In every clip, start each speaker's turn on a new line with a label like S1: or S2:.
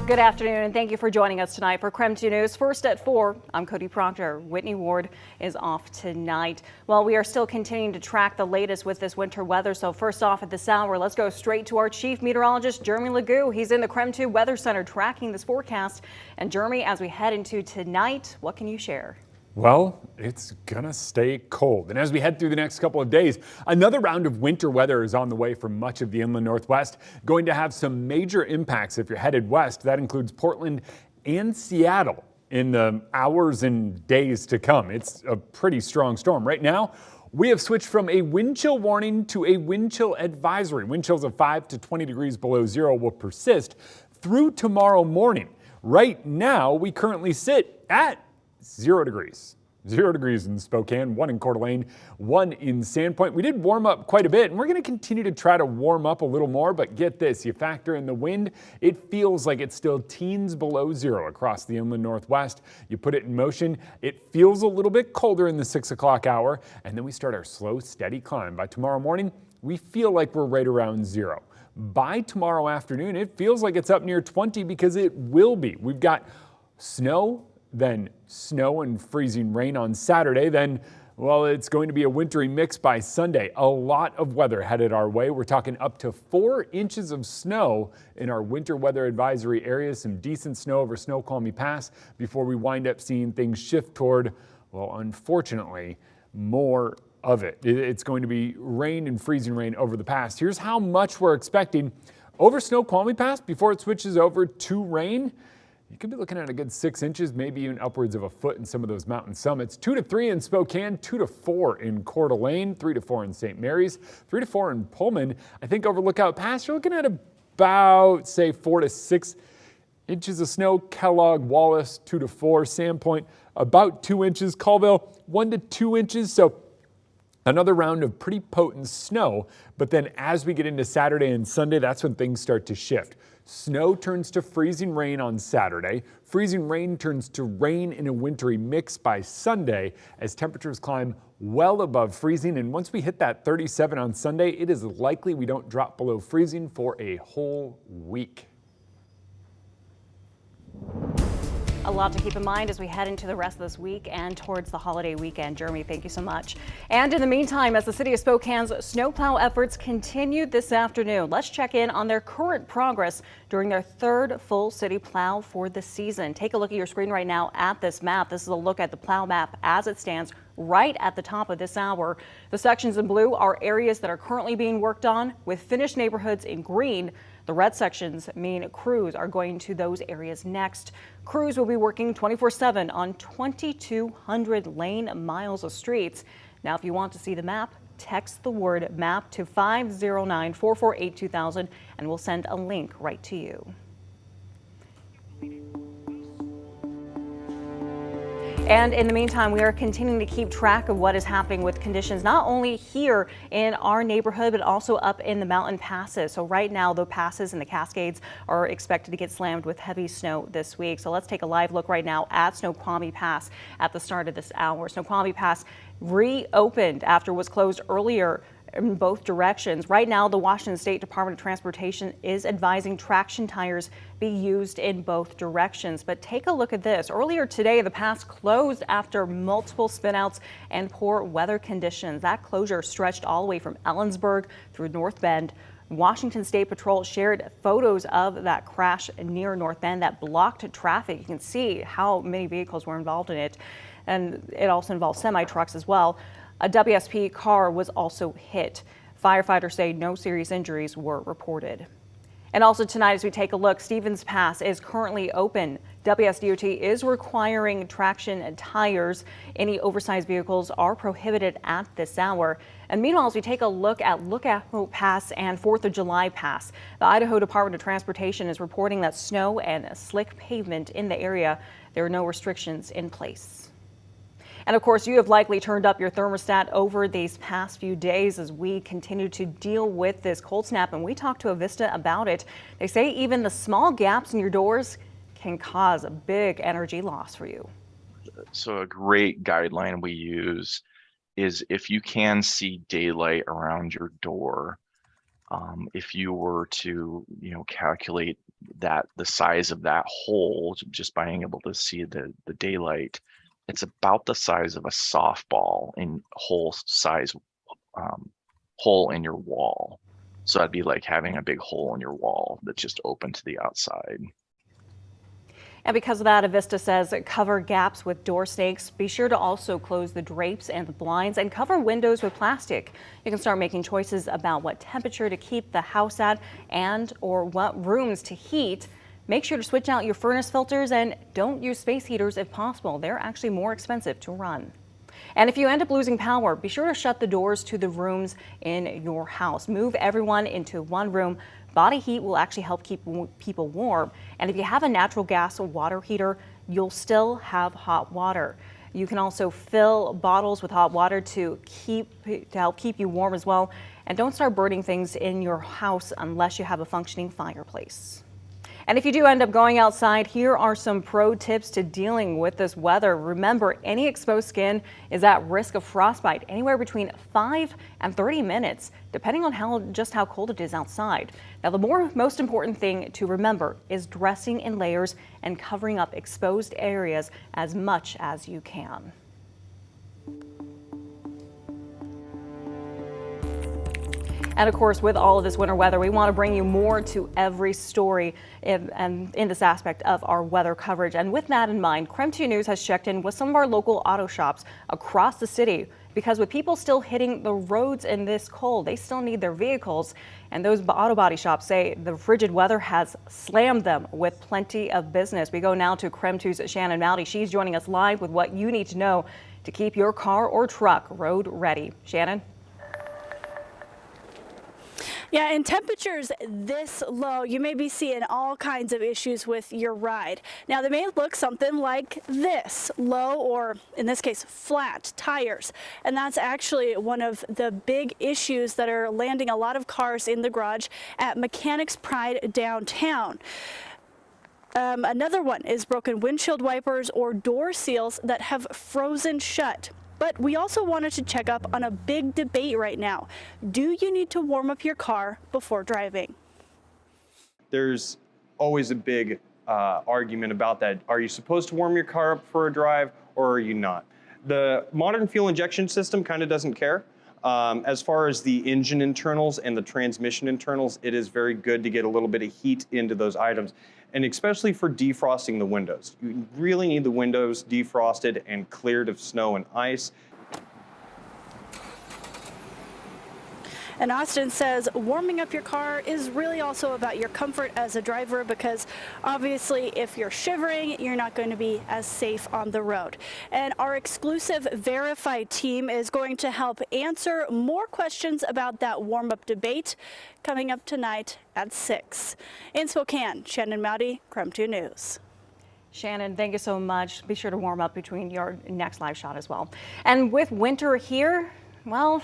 S1: Good afternoon, and thank you for joining us tonight for KREM 2 News. First at 4, I'm Cody Proctor. Whitney Ward is off tonight. Well, we are still continuing to track the latest with this winter weather. So first off at this hour, let's go straight to our chief meteorologist, Jeremy Legoo. He's in the KREM 2 Weather Center tracking this forecast. And Jeremy, as we head into tonight, what can you share?
S2: Well, it's gonna stay cold. And as we head through the next couple of days, another round of winter weather is on the way for much of the inland Northwest, going to have some major impacts if you're headed west. That includes Portland and Seattle in the hours and days to come. It's a pretty strong storm. Right now, we have switched from a wind chill warning to a wind chill advisory. Wind chills of 5 to 20 degrees below zero will persist through tomorrow morning. Right now, we currently sit at 0 degrees. 0 degrees in Spokane, 1 in Coeur d'Alene, 1 in Sandpoint. We did warm up quite a bit, and we're going to continue to try to warm up a little more, but get this, you factor in the wind, it feels like it's still teens below zero across the inland Northwest. You put it in motion, it feels a little bit colder in the 6 o'clock hour, and then we start our slow, steady climb. By tomorrow morning, we feel like we're right around zero. By tomorrow afternoon, it feels like it's up near 20 because it will be. We've got snow, then snow and freezing rain on Saturday. Then, well, it's going to be a wintry mix by Sunday. A lot of weather headed our way. We're talking up to 4 inches of snow in our winter weather advisory areas. Some decent snow over Snoqualmie Pass before we wind up seeing things shift toward, well, unfortunately, more of it. It's going to be rain and freezing rain over the pass. Here's how much we're expecting over Snoqualmie Pass before it switches over to rain. You could be looking at a good 6 inches, maybe even upwards of a foot in some of those mountain summits. 2 to 3 in Spokane, 2 to 4 in Coeur d'Alene, 3 to 4 in St. Mary's, 3 to 4 in Pullman. I think over Lookout Pass, you're looking at about, say, 4 to 6 inches of snow. Kellogg, Wallace, 2 to 4. Sandpoint, about 2 inches. Colville, 1 to 2 inches. So another round of pretty potent snow. But then as we get into Saturday and Sunday, that's when things start to shift. Snow turns to freezing rain on Saturday. Freezing rain turns to rain in a wintry mix by Sunday as temperatures climb well above freezing. And once we hit that 37 on Sunday, it is likely we don't drop below freezing for a whole week.
S1: A lot to keep in mind as we head into the rest of this week and towards the holiday weekend. Jeremy, thank you so much. And in the meantime, as the city of Spokane's snowplow efforts continued this afternoon, let's check in on their current progress during their third full city plow for the season. Take a look at your screen right now at this map. This is a look at the plow map as it stands right at the top of this hour. The sections in blue are areas that are currently being worked on, with finished neighborhoods in green. The red sections mean crews are going to those areas next. Crews will be working 24/7 on 2,200 lane miles of streets. Now, if you want to see the map, text the word MAP to 509-448-2000 and we'll send a link right to you. And in the meantime, we are continuing to keep track of what is happening with conditions, not only here in our neighborhood, but also up in the mountain passes. So right now, the passes and the Cascades are expected to get slammed with heavy snow this week. So let's take a live look right now at Snoqualmie Pass at the start of this hour. Snoqualmie Pass reopened after it was closed earlier in both directions. Right now, the Washington State Department of Transportation is advising traction tires be used in both directions. But take a look at this. Earlier today, the pass closed after multiple spinouts and poor weather conditions. That closure stretched all the way from Ellensburg through North Bend. Washington State Patrol shared photos of that crash near North Bend that blocked traffic. You can see how many vehicles were involved in it. And it also involved semi-trucks as well. A WSP car was also hit. Firefighters say no serious injuries were reported. And also tonight, as we take a look, Stevens Pass is currently open. WSDOT is requiring traction tires. Any oversized vehicles are prohibited at this hour. And meanwhile, as we take a look at Lookout Pass and 4th of July Pass, the Idaho Department of Transportation is reporting that snow and slick pavement in the area. There are no restrictions in place. And of course, you have likely turned up your thermostat over these past few days as we continue to deal with this cold snap. And we talked to Avista about it. They say even the small gaps in your doors can cause a big energy loss for you.
S3: So a great guideline we use is if you can see daylight around your door, if you were to, calculate the size of that hole, just by being able to see the daylight, it's about the size of a softball in hole size, hole in your wall. So that'd be like having a big hole in your wall that's just open to the outside.
S1: And because of that, Avista says cover gaps with door snakes. Be sure to also close the drapes and the blinds and cover windows with plastic. You can start making choices about what temperature to keep the house at and or what rooms to heat. Make sure to switch out your furnace filters and don't use space heaters if possible. They're actually more expensive to run. And if you end up losing power, be sure to shut the doors to the rooms in your house. Move everyone into one room. Body heat will actually help keep people warm. And if you have a natural gas water heater, you'll still have hot water. You can also fill bottles with hot water to help keep you warm as well. And don't start burning things in your house unless you have a functioning fireplace. And if you do end up going outside, here are some pro tips to dealing with this weather. Remember, any exposed skin is at risk of frostbite anywhere between 5 and 30 minutes, depending on just how cold it is outside. Now, the most important thing to remember is dressing in layers and covering up exposed areas as much as you can. And of course, with all of this winter weather, we want to bring you more to every story in this aspect of our weather coverage. And with that in mind, KREM 2 News has checked in with some of our local auto shops across the city, because with people still hitting the roads in this cold, they still need their vehicles. And those auto body shops say the frigid weather has slammed them with plenty of business. We go now to KREM 2's Shannon Mowdy. She's joining us live with what you need to know to keep your car or truck road ready. Shannon?
S4: Yeah, and temperatures this low, you may be seeing all kinds of issues with your ride. Now, they may look something like this, low or in this case, flat tires. And that's actually one of the big issues that are landing a lot of cars in the garage at Mechanics Pride downtown. Another one is broken windshield wipers or door seals that have frozen shut. But we also wanted to check up on a big debate right now. Do you need to warm up your car before driving?
S5: There's always a big argument about that. Are you supposed to warm your car up for a drive or are you not? The modern fuel injection system kind of doesn't care. As far as the engine internals and the transmission internals, it is very good to get a little bit of heat into those items. And especially for defrosting the windows. You really need the windows defrosted and cleared of snow and ice.
S4: And Austin says warming up your car is really also about your comfort as a driver, because obviously if you're shivering, you're not going to be as safe on the road. And our exclusive Verify team is going to help answer more questions about that warm-up debate coming up tonight at 6. In Spokane, Shannon Mowdy, KREM 2 News.
S1: Shannon, thank you so much. Be sure to warm up between your next live shot as well. And with winter here, well,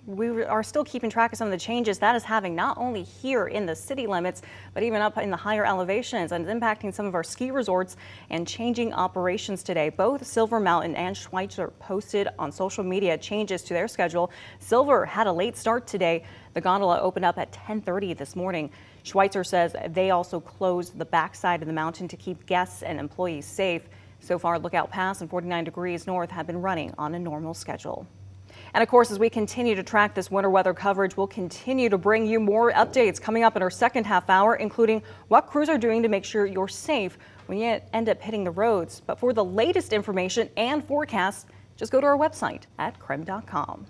S1: we are still keeping track of some of the changes that is having not only here in the city limits, but even up in the higher elevations, and impacting some of our ski resorts and changing operations today. Both Silver Mountain and Schweitzer posted on social media changes to their schedule. Silver had a late start today. The gondola opened up at 10:30 this morning. Schweitzer says they also closed the backside of the mountain to keep guests and employees safe. So far, Lookout Pass and 49 Degrees North have been running on a normal schedule. And of course, as we continue to track this winter weather coverage, we'll continue to bring you more updates coming up in our second half hour, including what crews are doing to make sure you're safe when you end up hitting the roads. But for the latest information and forecasts, just go to our website at krem.com.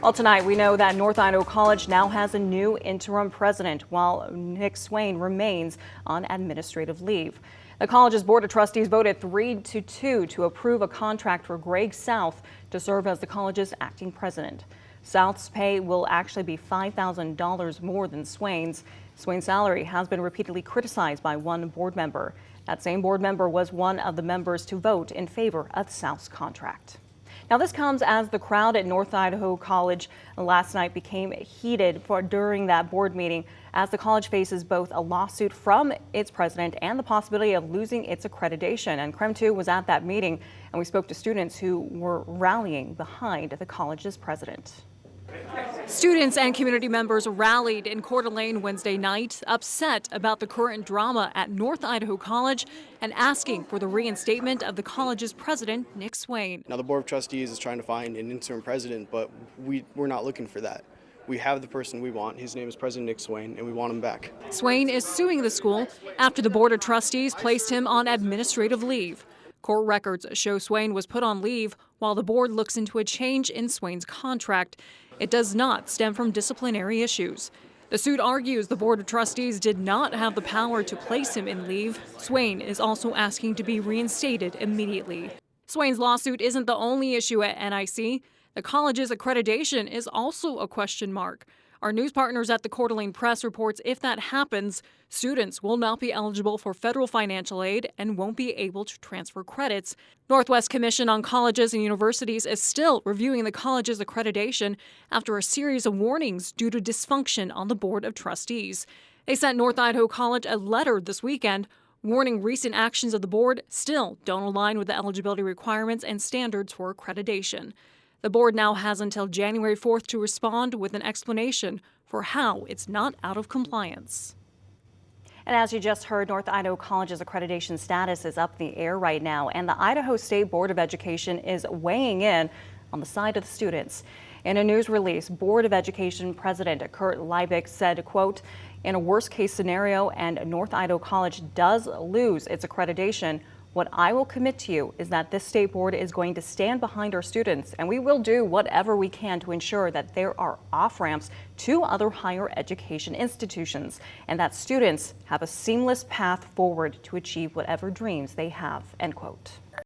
S1: Well, tonight we know that North Idaho College now has a new interim president, while Nick Swain remains on administrative leave. The college's Board of Trustees voted 3-2 to approve a contract for Greg South to serve as the college's acting president. South's pay will actually be $5,000 more than Swain's. Swain's salary has been repeatedly criticized by one board member. That same board member was one of the members to vote in favor of South's contract. Now, this comes as the crowd at North Idaho College last night became heated during that board meeting, as the college faces both a lawsuit from its president and the possibility of losing its accreditation. And KREM 2 was at that meeting, and we spoke to students who were rallying behind the college's president.
S6: Students and community members rallied in Coeur d'Alene Wednesday night, upset about the current drama at North Idaho College and asking for the reinstatement of the college's president, Nick Swain.
S7: Now the Board of Trustees is trying to find an interim president, but we're not looking for that. We have the person we want. His name is President Nick Swain, and we want him back.
S6: Swain is suing the school after the Board of Trustees placed him on administrative leave. Court records show Swain was put on leave while the board looks into a change in Swain's contract. It does not stem from disciplinary issues. The suit argues the Board of Trustees did not have the power to place him in leave. Swain is also asking to be reinstated immediately. Swain's lawsuit isn't the only issue at NIC. The college's accreditation is also a question mark. Our news partners at the Coeur d'Alene Press reports if that happens, students will not be eligible for federal financial aid and won't be able to transfer credits. Northwest Commission on Colleges and Universities is still reviewing the college's accreditation after a series of warnings due to dysfunction on the Board of Trustees. They sent North Idaho College a letter this weekend warning recent actions of the board still don't align with the eligibility requirements and standards for accreditation. The board now has until January 4th to respond with an explanation for how it's not out of compliance.
S1: And as you just heard, North Idaho College's accreditation status is up in the air right now, and the Idaho State Board of Education is weighing in on the side of the students. In a news release, Board of Education President Kurt Liebig said, quote, "In a worst case scenario and North Idaho College does lose its accreditation, what I will commit to you is that this state board is going to stand behind our students, and we will do whatever we can to ensure that there are off-ramps to other higher education institutions and that students have a seamless path forward to achieve whatever dreams they have," end quote.